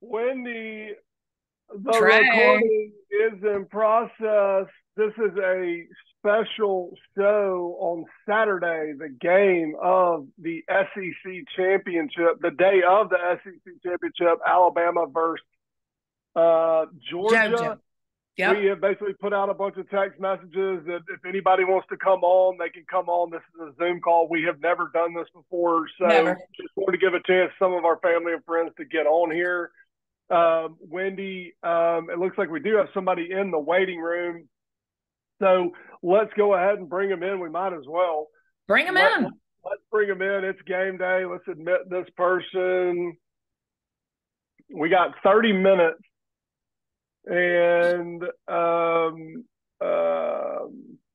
Wendy, the Trey. recording is in process. This is a special show on Saturday, the game of the SEC championship, the day of the SEC championship, Alabama versus Georgia. JoJo. Yep. We have basically put out a bunch of text messages that if anybody wants to come on, they can come on. This is a Zoom call. We have never done this before, so Never. just wanted to give a chance to some of our family and friends to get on here. Wendy, it looks like we do have somebody in the waiting room. So let's go ahead and bring them in. We might as well. Bring them in. Let's bring them in. It's game day. Let's admit this person. We got 30 minutes. And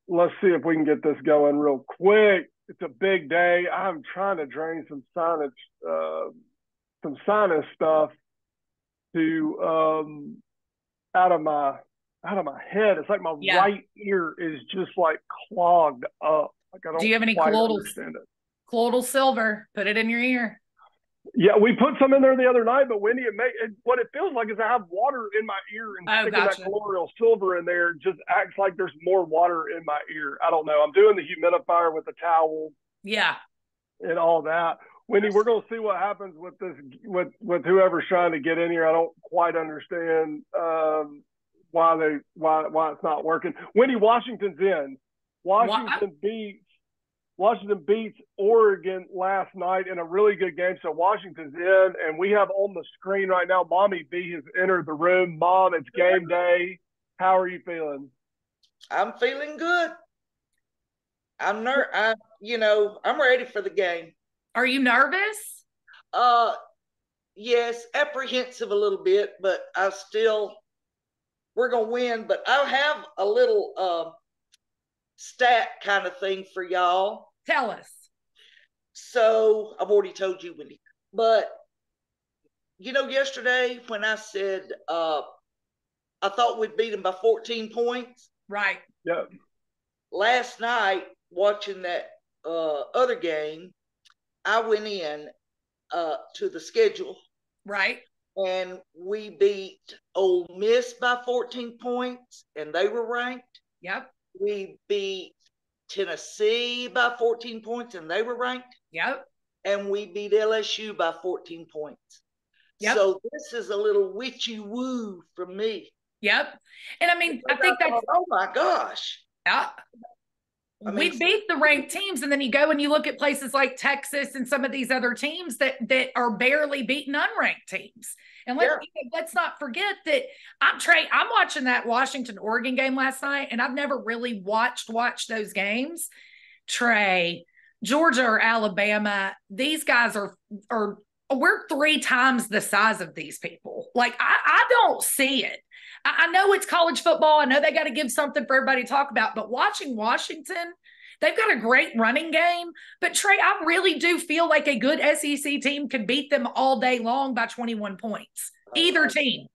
let's see if we can get this going real quick. It's a big day. I'm trying to drain some sinus stuff to out of my head. It's like my right ear is just like clogged up. Like I don't. Do you have any understand it. colloidal silver? Put it in your ear. Yeah, we put some in there the other night, but Wendy, what it feels like is I have water in my ear, and sticking that colloidal silver in there just acts like there's more water in my ear. I don't know. I'm doing the humidifier with the towel. Yeah. And all that. Wendy, we're going to see what happens with this, with whoever's trying to get in here. I don't quite understand why it's not working. Wendy, Washington's in. Washington beats Oregon last night in a really good game. So Washington's in, and we have on the screen right now, Mommy B has entered the room. Mom, it's game day. How are you feeling? I'm feeling good. I'm ready for the game. Are you nervous? Yes, apprehensive a little bit, but we're going to win. But I have a little stat kind of thing for y'all. Tell us. So I've already told you, Wendy, but yesterday when I said I thought we'd beat them by 14 points. Right. Yeah. Last night, watching that other game, I went in to the schedule. Right. And we beat Ole Miss by 14 points, and they were ranked. Yep. We beat Tennessee by 14 points, and they were ranked. Yep. And we beat LSU by 14 points. Yep. So this is a little witchy-woo from me. Yep. And I mean, I think that's... Oh, my gosh. Yeah. We beat the ranked teams, and then you go and you look at places like Texas and some of these other teams that are barely beating unranked teams. And let's not forget that I'm watching that Washington-Oregon game last night, and I've never really watched those games. Trey, Georgia or Alabama, these guys we're 3 times the size of these people. Like, I don't see it. I know it's college football. I know they got to give something for everybody to talk about, but watching Washington, they've got a great running game. But Trey, I really do feel like a good SEC team could beat them all day long by 21 points. Either team.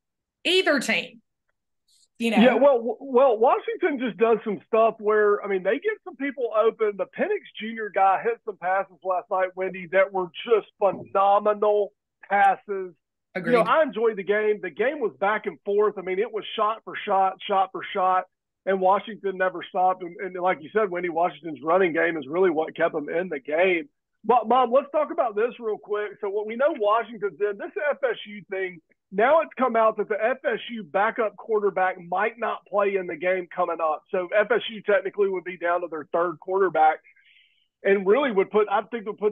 Yeah, well, Washington just does some stuff where, I mean, they get some people open. The Penix Jr. guy hit some passes last night, Wendy, that were just phenomenal passes. Agreed. I enjoyed the game. The game was back and forth. I mean, it was shot for shot, and Washington never stopped. And like you said, Wendy, Washington's running game is really what kept them in the game. But, Mom, let's talk about this real quick. So what we know Washington's in, this FSU thing, now it's come out that the FSU backup quarterback might not play in the game coming up. So FSU technically would be down to their 3rd quarterback and really would put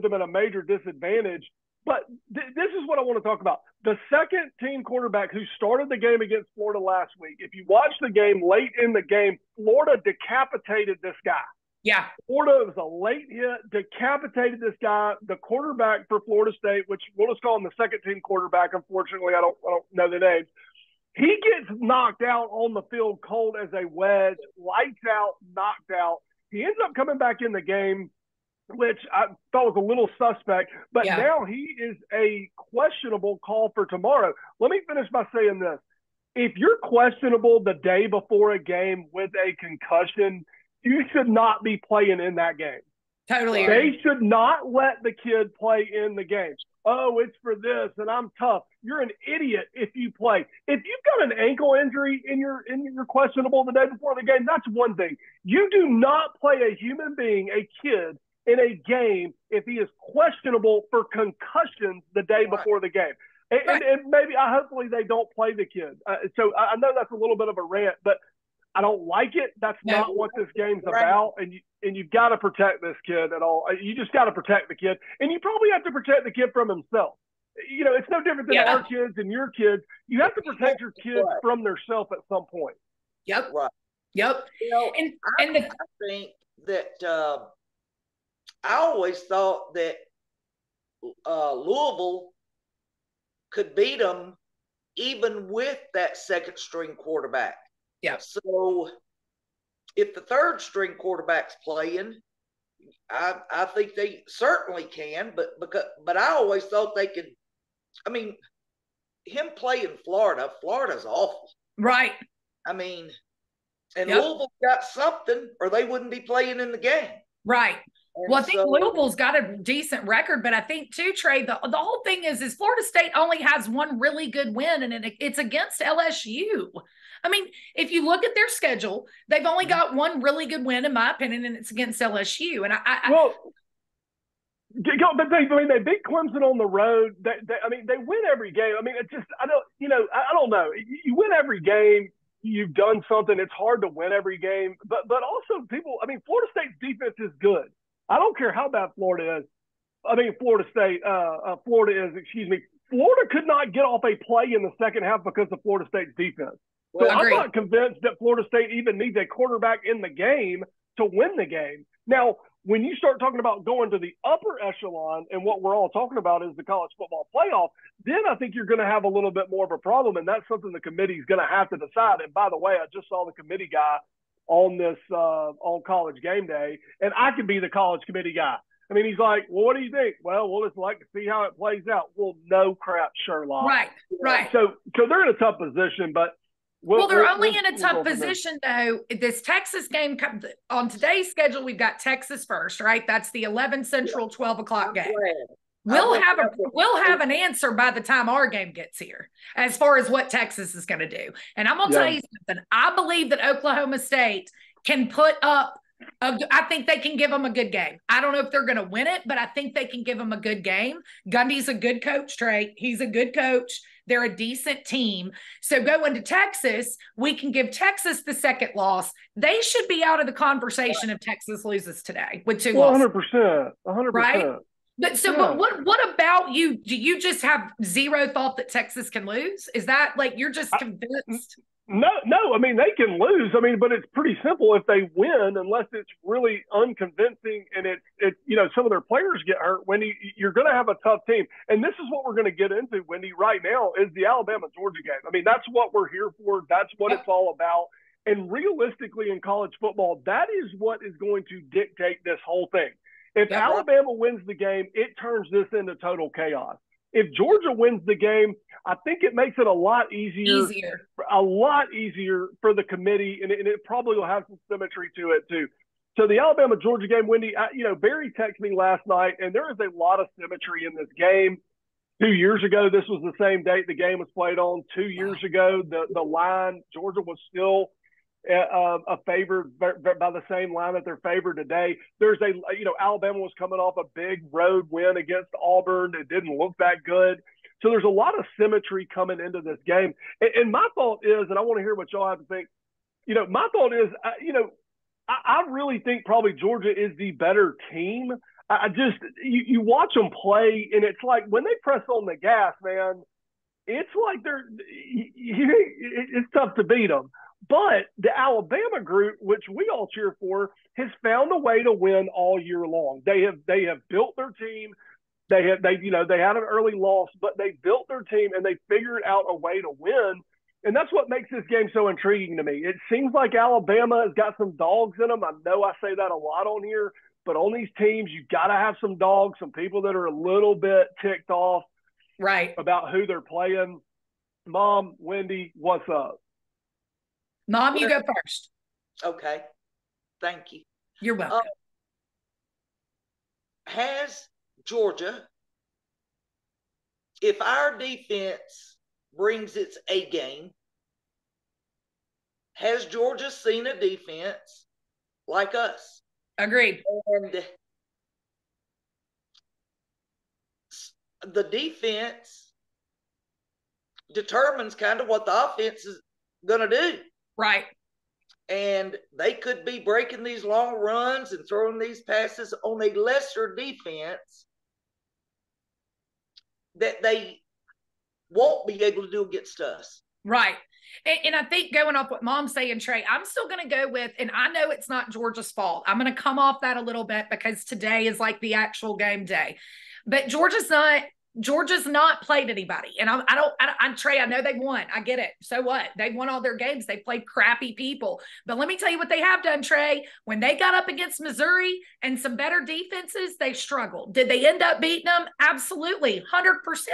them at a major disadvantage. But this is what I want to talk about. The second team quarterback who started the game against Florida last week, if you watch the game late in the game, Florida decapitated this guy. Yeah. Florida was a late hit, decapitated this guy, the quarterback for Florida State, which we'll just call him the second team quarterback. Unfortunately, I don't know the names. He gets knocked out on the field cold as a wedge, lights out, knocked out. He ends up coming back in the game, which I thought was a little suspect, but now he is a questionable call for tomorrow. Let me finish by saying this. If you're questionable the day before a game with a concussion, you should not be playing in that game. Totally. They should not let the kid play in the game. oh, it's for this and I'm tough. You're an idiot if you play. If you've got an ankle injury and you're questionable the day before the game, that's one thing. You do not play a human being, a kid, in a game if he is questionable for concussions the day before the game. And maybe, hopefully they don't play the kid. So I know that's a little bit of a rant, but I don't like it. That's not what this game's about. And you've got to protect this kid at all. You just got to protect the kid. And you probably have to protect the kid from himself. You know, it's no different than our kids and your kids. You have to protect your kids from themselves at some point. Yep. Right. Yep. You know, I think that I always thought that Louisville could beat them even with that second string quarterback. Yeah. So if the third string quarterback's playing, I think they certainly can, but I always thought they could. I mean, him playing Florida's awful. Right. I mean, and Louisville got something or they wouldn't be playing in the game. Right. Well, I think Louisville's got a decent record, but I think too, Trey, the whole thing is Florida State only has one really good win, and it's against LSU. I mean, if you look at their schedule, they've only got one really good win, in my opinion, and it's against LSU. And they beat Clemson on the road. They win every game. I mean, it's just, I don't know. You win every game. You've done something. It's hard to win every game, but also Florida State's defense is good. I don't care how bad Florida is. Florida could not get off a play in the second half because of Florida State's defense. So I'm not convinced that Florida State even needs a quarterback in the game to win the game. Now, when you start talking about going to the upper echelon and what we're all talking about is the college football playoff, then I think you're going to have a little bit more of a problem, and that's something the committee is going to have to decide. And by the way, I just saw the committee guy on this on College Game Day, and I could be the college committee guy. I mean, he's like, well, what do you think? Well, we'll just like to see how it plays out. Well, no crap, Sherlock. Right. So they're in a tough position, but they're only in a tough position, though. This Texas game on today's schedule, we've got Texas first, right? That's the 11 Central, 12 o'clock game. We'll have an answer by the time our game gets here as far as what Texas is going to do. And I'm going to tell you something. I believe that Oklahoma State can put up I think they can give them a good game. I don't know if they're going to win it, but I think they can give them a good game. Gundy's a good coach, Trey. He's a good coach. They're a decent team. So going to Texas, we can give Texas the second loss. They should be out of the conversation if Texas loses today with 2 losses. 100%. Right? But what about you? Do you just have zero thought that Texas can lose? Is that like you're just convinced? No. I mean, they can lose. I mean, but it's pretty simple if they win, unless it's really unconvincing and it's some of their players get hurt. Wendy, you're going to have a tough team, and this is what we're going to get into, Wendy. Right now is the Alabama-Georgia game. I mean, that's what we're here for. That's what it's all about. And realistically, in college football, that is what is going to dictate this whole thing. If Alabama wins the game, it turns this into total chaos. If Georgia wins the game, I think it makes it a lot easier for the committee, and it probably will have some symmetry to it too. So the Alabama-Georgia game, Wendy, Barry texted me last night, and there is a lot of symmetry in this game. 2 years ago, this was the same date the game was played on. 2 years ago, the line, Georgia was still a favored by the same line that they're favored today. There's Alabama was coming off a big road win against Auburn. It didn't look that good. So there's a lot of symmetry coming into this game. And my thought is, and I want to hear what y'all have to think, my thought is, I really think probably Georgia is the better team. You watch them play, and it's like when they press on the gas, man, it's like it's tough to beat them. But the Alabama group, which we all cheer for, has found a way to win all year long. They have built their team. They had an early loss, but they built their team and they figured out a way to win. And that's what makes this game so intriguing to me. It seems like Alabama has got some dogs in them. I know I say that a lot on here, but on these teams, you've got to have some dogs, some people that are a little bit ticked off about who they're playing. Mom, Wendy, what's up? Mom, you go first. Okay. Thank you. You're welcome. Has Georgia if our defense brings its A game, has Georgia seen a defense like us? Agreed. And the defense determines kind of what the offense is going to do. Right. And they could be breaking these long runs and throwing these passes on a lesser defense that they won't be able to do against us. Right. And I think going off what Mom's saying, Trey, I'm still going to go with, and I know it's not Georgia's fault. I'm going to come off that a little bit because today is like the actual game day. But Georgia's not played anybody. And I'm Trey, I know they've won. I get it. So what? They've won all their games. They played crappy people. But let me tell you what they have done, Trey. When they got up against Missouri and some better defenses, they struggled. Did they end up beating them? Absolutely, 100%.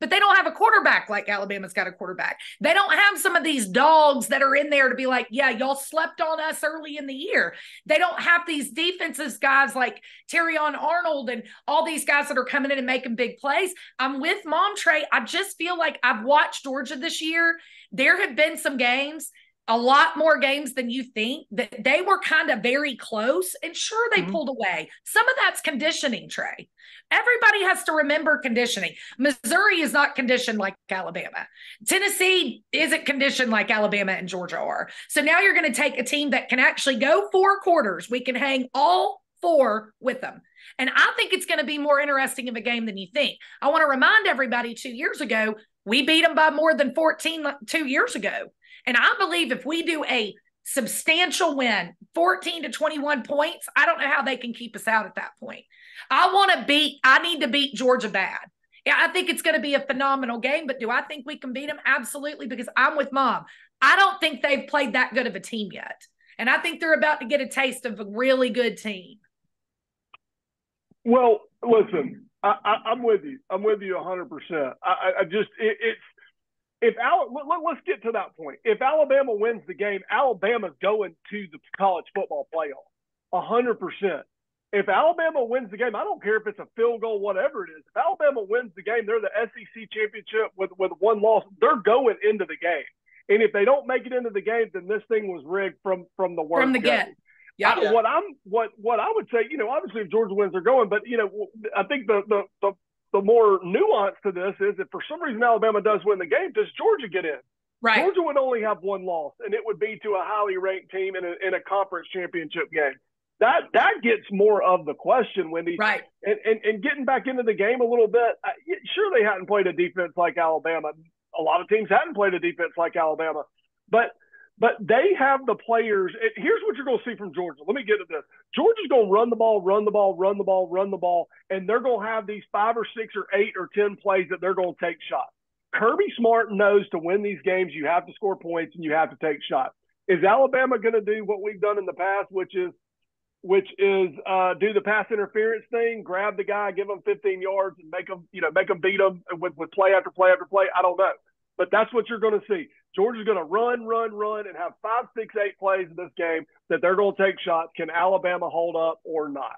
But they don't have a quarterback like Alabama's got a quarterback. They don't have some of these dogs that are in there to be like, yeah, y'all slept on us early in the year. They don't have these defenses guys like Terrion Arnold and all these guys that are coming in and making big plays. I'm with Mom, Trey. I just feel like I've watched Georgia this year. There have been some games, a lot more games than you think, that they were kind of very close. And sure, they pulled away. Some of that's conditioning, Trey. Everybody has to remember conditioning. Missouri is not conditioned like Alabama. Tennessee isn't conditioned like Alabama and Georgia are. So now you're going to take a team that can actually go 4 quarters. We can hang all 4 with them. And I think it's going to be more interesting of a game than you think. I want to remind everybody 2 years ago, we beat them by more than 14 2 years ago. And I believe if we do a substantial win, 14 to 21 points, I don't know how they can keep us out at that point. I need to beat Georgia bad. Yeah, I think it's going to be a phenomenal game, but do I think we can beat them? Absolutely, because I'm with Mom. I don't think they've played that good of a team yet. And I think they're about to get a taste of a really good team. Well, listen, I'm with you. I'm with you 100%. Let's get to that point. If Alabama wins the game, Alabama's going to the college football playoff, 100%. If Alabama wins the game, I don't care if it's a field goal, whatever it is. If Alabama wins the game, they're the SEC championship with 1 loss. They're going into the game. And if they don't make it into the game, then this thing was rigged from the word from the get. Yeah. What I would say, obviously if Georgia wins, they're going, but I think the more nuance to this is if for some reason Alabama does win the game, does Georgia get in? Right. Georgia would only have 1 loss, and it would be to a highly ranked team in a conference championship game. That gets more of the question, Wendy. Right. And getting back into the game a little bit, sure they hadn't played a defense like Alabama. A lot of teams hadn't played a defense like Alabama, but they have the players. Here's what you're going to see from Georgia. Let me get to this. Georgia's going to run the ball, and they're going to have these 5 or 6 or 8 or 10 plays that they're going to take shots. Kirby Smart knows to win these games, you have to score points and you have to take shots. Is Alabama going to do what we've done in the past, which is do the pass interference thing, grab the guy, give him 15 yards, and make them beat them with play after play after play? I don't know. But that's what you're going to see. Georgia's going to run, and have 5, 6, 8 plays in this game that they're going to take shots. Can Alabama hold up or not?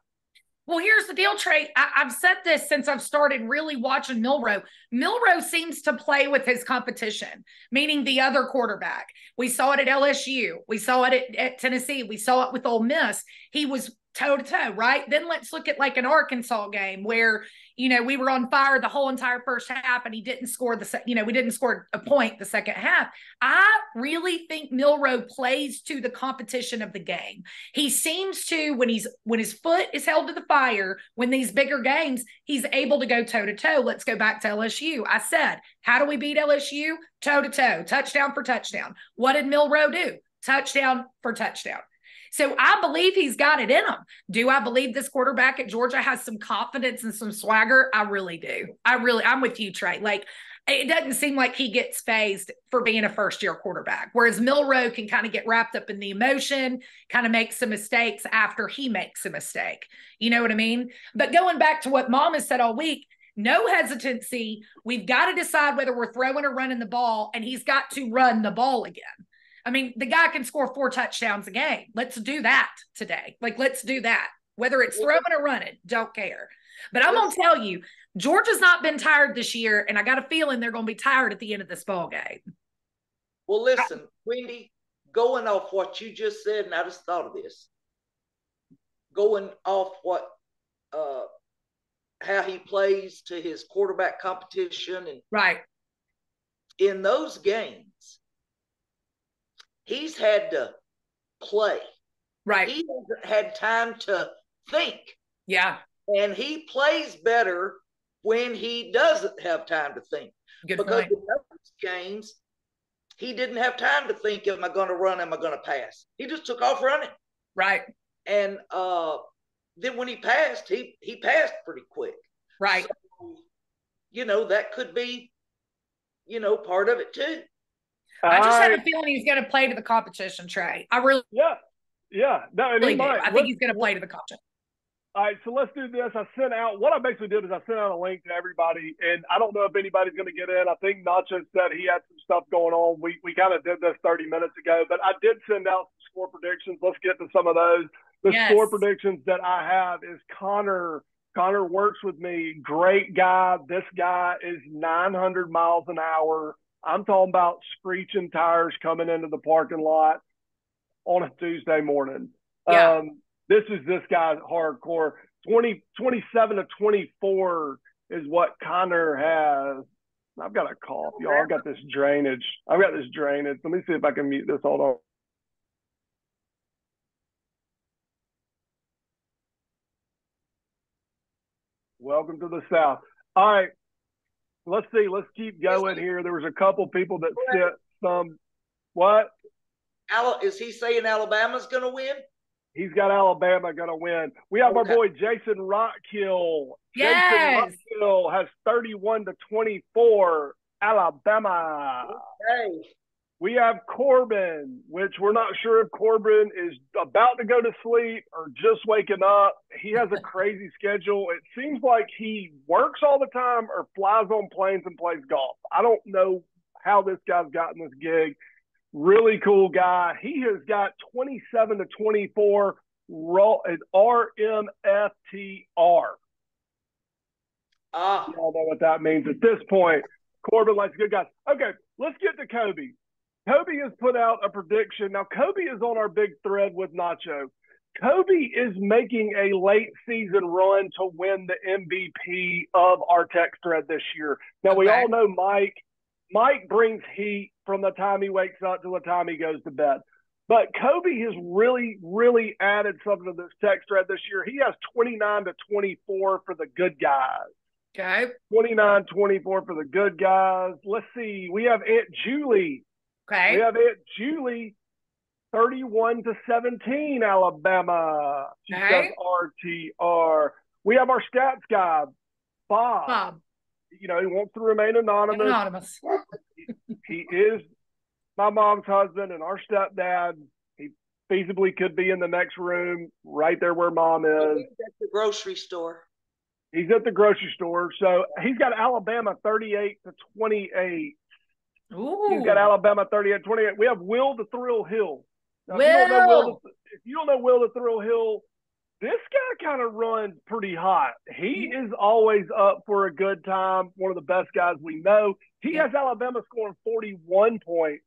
Well, here's the deal, Trey. I've said this since I've started really watching Milroe. Milroe seems to play with his competition, meaning the other quarterback. We saw it at LSU. We saw it at Tennessee. We saw it with Ole Miss. He was toe-to-toe, right? Then let's look at like an Arkansas game where, we were on fire the whole entire first half and he didn't score we didn't score a point the second half. I really think Milroe plays to the competition of the game. He seems to, when his foot is held to the fire, when these bigger games, he's able to go toe-to-toe. Let's go back to LSU. I said, how do we beat LSU? Toe-to-toe, touchdown for touchdown. What did Milroe do? Touchdown for touchdown. So I believe he's got it in him. Do I believe this quarterback at Georgia has some confidence and some swagger? I really do. I'm with you, Trey. Like, it doesn't seem like he gets phased for being a first-year quarterback, whereas Milroe can kind of get wrapped up in the emotion, kind of make some mistakes after he makes a mistake. You know what I mean? But going back to what Mom has said all week, no hesitancy. We've got to decide whether we're throwing or running the ball, and he's got to run the ball again. I mean, the guy can score 4 touchdowns a game. Let's do that today. Let's do that. Whether it's throwing or running, don't care. But I'm going to tell you, Georgia's not been tired this year, and I got a feeling they're going to be tired at the end of this ball game. Well, listen, Wendy, going off what you just said, and I just thought of this. Going off what how he plays to his quarterback competition, and right in those games, he's had to play. Right. He hasn't had time to think. Yeah. And he plays better when he doesn't have time to think. Good because point. in those games, he didn't have time to think, am I going to run? Am I going to pass? He just took off running. Right. And then when he passed, he passed pretty quick. Right. So, that could be, part of it too. I just have a feeling he's going to play to the competition, Trey. I really Yeah. No, and really he do. might. I think he's going to play to the competition. All right, so let's do this. What I basically did is I sent out a link to everybody, and I don't know if anybody's going to get in. I think Nacho said he had some stuff going on. We kind of did this 30 minutes ago, but I did send out some score predictions. Let's get to some of those. The score predictions that I have is Connor. Connor works with me. Great guy. This guy is 900 miles an hour. I'm talking about screeching tires coming into the parking lot on a Tuesday morning. Yeah. This guy's hardcore. 27 to 24 is what Connor has. I've got a cough, y'all. I've got this drainage. Let me see if I can mute this. Hold on. Welcome to the South. All right. Let's see. Let's keep going here. There was a couple people that sent some. What? Is he saying Alabama's going to win? He's got Alabama going to win. We have our boy Jason Rockhill. Yes. Jason Rockhill has 31 to 24, Alabama. Okay. We have Corbin, which we're not sure if Corbin is about to go to sleep or just waking up. He has a crazy schedule. It seems like he works all the time or flies on planes and plays golf. I don't know how this guy's gotten this gig. Really cool guy. He has got 27 to 24 RMFTR. Y'all know what that means at this point. Corbin likes good guys. Okay, let's get to Kobe. Kobe has put out a prediction. Now, Kobe is on our big thread with Nacho. Kobe is making a late season run to win the MVP of our text thread this year. Now, we all know Mike. Mike brings heat from the time he wakes up to the time he goes to bed. But Kobe has really, really added something to this text thread this year. He has 29 to 24 for the good guys. Okay. 29-24 for the good guys. Let's see. We have Aunt Julie. Okay. We have Aunt Julie, 31 to 17, Alabama. She says RTR. We have our stats guy, Bob. He wants to remain anonymous. He is my mom's husband and our stepdad. He feasibly could be in the next room right there where mom is. He's at the grocery store. He's at the grocery store. So he's got Alabama 38 to 28. Ooh. He's got Alabama 38-28. We have Will the Thrill Hill. Now, if you don't know Will the Thrill Hill, this guy kind of runs pretty hot. He is always up for a good time. One of the best guys we know. He has Alabama scoring 41 points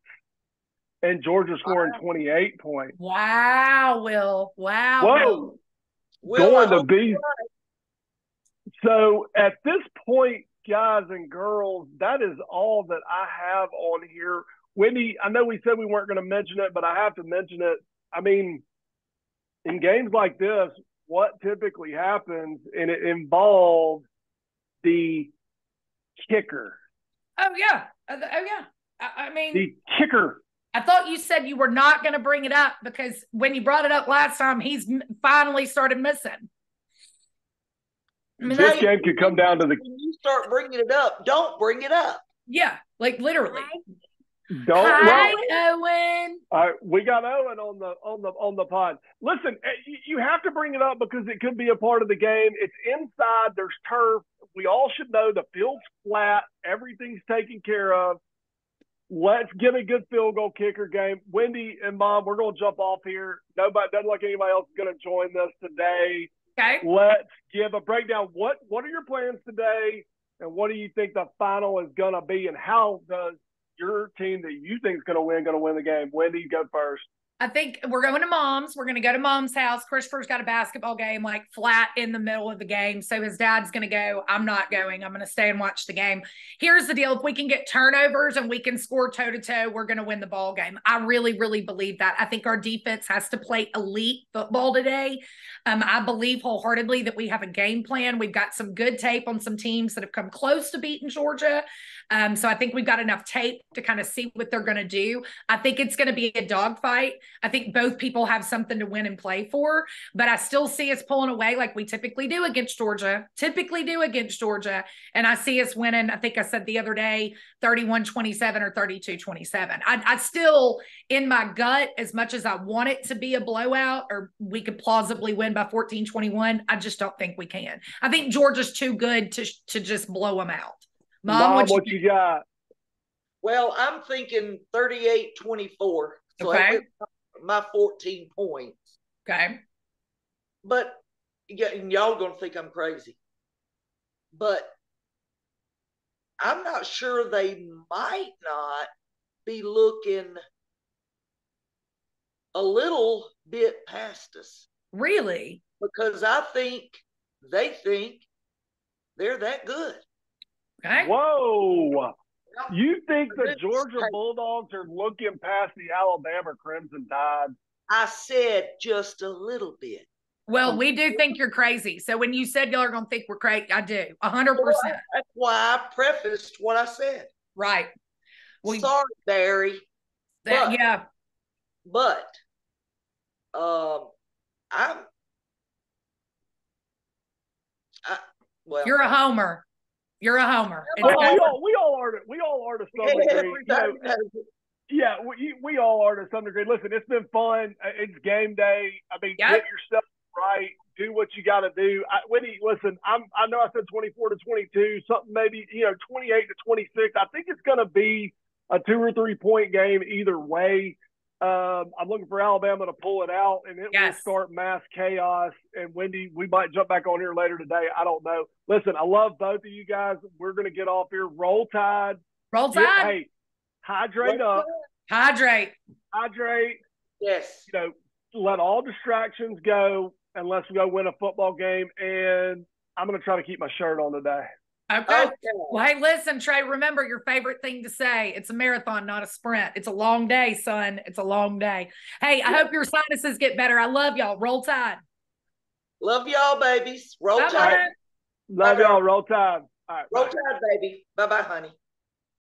and Georgia scoring 28 points. Wow, Will. Wow. Whoa. Going to be. So at this point, guys and girls, that is all that I have on here. Wendy, I know we said we weren't going to mention it, but I have to mention it. I mean, in games like this, what typically happens, and it involves the kicker. Oh, yeah. I mean, the kicker. I thought you said you were not going to bring it up because when you brought it up last time, he's finally started missing. I mean, this game could come down to the. When you start bringing it up, don't bring it up. Yeah, like literally. Hi, Owen. All right, we got Owen on the pod. Listen, you have to bring it up because it could be a part of the game. It's inside. There's turf. We all should know the field's flat. Everything's taken care of. Let's get a good field goal kicker game. Wendy and Mom, we're going to jump off here. Nobody doesn't like anybody else is going to join this today. Okay. Let's give a breakdown. What are your plans today, and what do you think the final is going to be, and how does your team that you think is going to win the game? Wendy, you go first. I think we're going to Mom's. We're going to go to Mom's house. Christopher's got a basketball game like flat in the middle of the game. So his dad's going to go. I'm not going. I'm going to stay and watch the game. Here's the deal. If we can get turnovers and we can score toe-to-toe, we're going to win the ball game. I really, really believe that. I think our defense has to play elite football today. I believe wholeheartedly that we have a game plan. We've got some good tape on some teams that have come close to beating Georgia. So I think we've got enough tape to kind of see what they're going to do. I think it's going to be a dogfight. I think both people have something to win and play for, but I still see us pulling away like we typically do against Georgia, And I see us winning. I think I said the other day, 31-27 or 32-27. I still, in my gut, as much as I want it to be a blowout or we could plausibly win by 14-21, I just don't think we can. I think Georgia's too good to just blow them out. Mom, what you got? Well, I'm thinking 38-24. So okay. My 14 points. Okay. But yeah, and y'all gonna think I'm crazy. But I'm not sure they might not be looking a little bit past us. Really? Because I think they think they're that good. Okay. Whoa. You think the Georgia Bulldogs are looking past the Alabama Crimson Tide? I said just a little bit. Well, we do think you're crazy. So when you said y'all are going to think we're crazy, I do. 100%. That's why I prefaced what I said. Right. Well, sorry, Barry. Yeah. But you're a homer. You're a homer. We all are to some degree. Yeah, we all are to some degree. Listen, it's been fun. It's game day. I mean, get yourself right. Do what you got to do. Wendy, listen, I know I said 24-22, something maybe 28-26. I think it's going to be a 2 or 3 point game either way. I'm looking for Alabama to pull it out, and it will start mass chaos. And Wendy, we might jump back on here later today. I don't know. Listen, I love both of you guys. We're going to get off here. Roll Tide. Roll Tide. Hey, hydrate up. Hydrate. Yes. Let all distractions go, and let's go win a football game. And I'm going to try to keep my shirt on today. Okay. Well, hey, listen, Trey, remember your favorite thing to say. It's a marathon, not a sprint. It's a long day, son. It's a long day. Hey, I hope your sinuses get better. I love y'all. Roll Tide. Love y'all, babies. Roll Tide. Love y'all. Roll Tide. All right. Roll Tide, baby. Bye-bye, honey.